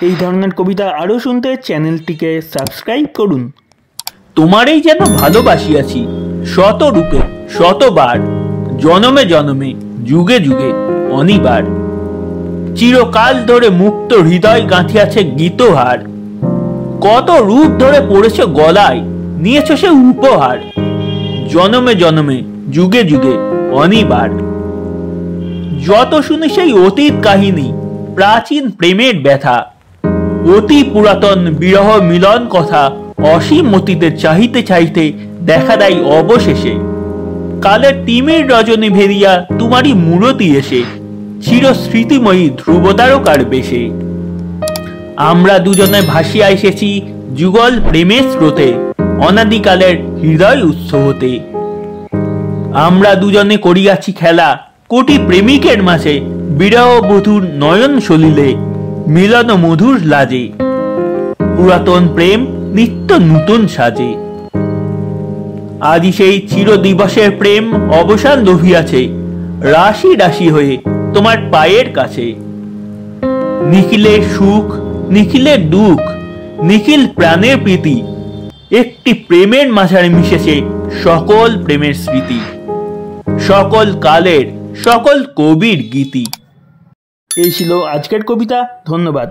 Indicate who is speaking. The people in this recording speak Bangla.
Speaker 1: এই ধরনের কবিতা আরও শুনতে চ্যানেলটিকে সাবস্ক্রাইব করুন।
Speaker 2: তোমারই যেন ভালোবাসিয়াছি শত রূপে শতবার, জনমে জনমে যুগে যুগে অনিবার। চিরকাল ধরে মুক্ত হৃদয় গাঁথিয়াছে গীতহার, কত রূপ ধরে পড়েছ গলায়, নিয়েছ সে উপহার। জনমে জনমে যুগে যুগে অনিবার। যত শুনি সেই অতীত কাহিনী, প্রাচীন প্রেমের ব্যথা, অতি পুরাতন বিরহ মিলন কথা, অসীম অতীতে চাহিতে চাহিতে দেখা দেয় অবশেষে কালের তিমির রজনী ভেরিয়া তোমারই মূরতি এসে, চির স্মৃতিময়ী ধ্রুবতারকার বেশে। আমরা দুজনে ভাসিয়া এসেছি যুগল প্রেমের স্রোতে, অনাদিকালের হৃদয় উৎস হতে। আমরা দুজনে করিয়াছি খেলা কোটি প্রেমিকের মাঝে, বিরহ বধূর নয়ন সলিলে মিলন মধুর লাজে, পুরাতন প্রেম নিত্য নূতন সাজে। আজি সেই চির দিবসের প্রেম অবসান লভিয়াছে, রাশি রাশি হয়ে তোমার পায়ের কাছে। নিখিলের সুখ নিখিলের দুঃখ, নিখিল প্রাণের প্রীতি, একটি প্রেমের মাঝারে মিশেছে সকল প্রেমের স্মৃতি, সকল কালের সকল কবির গীতি।
Speaker 1: এই ছিল আজকের কবিতা। ধন্যবাদ।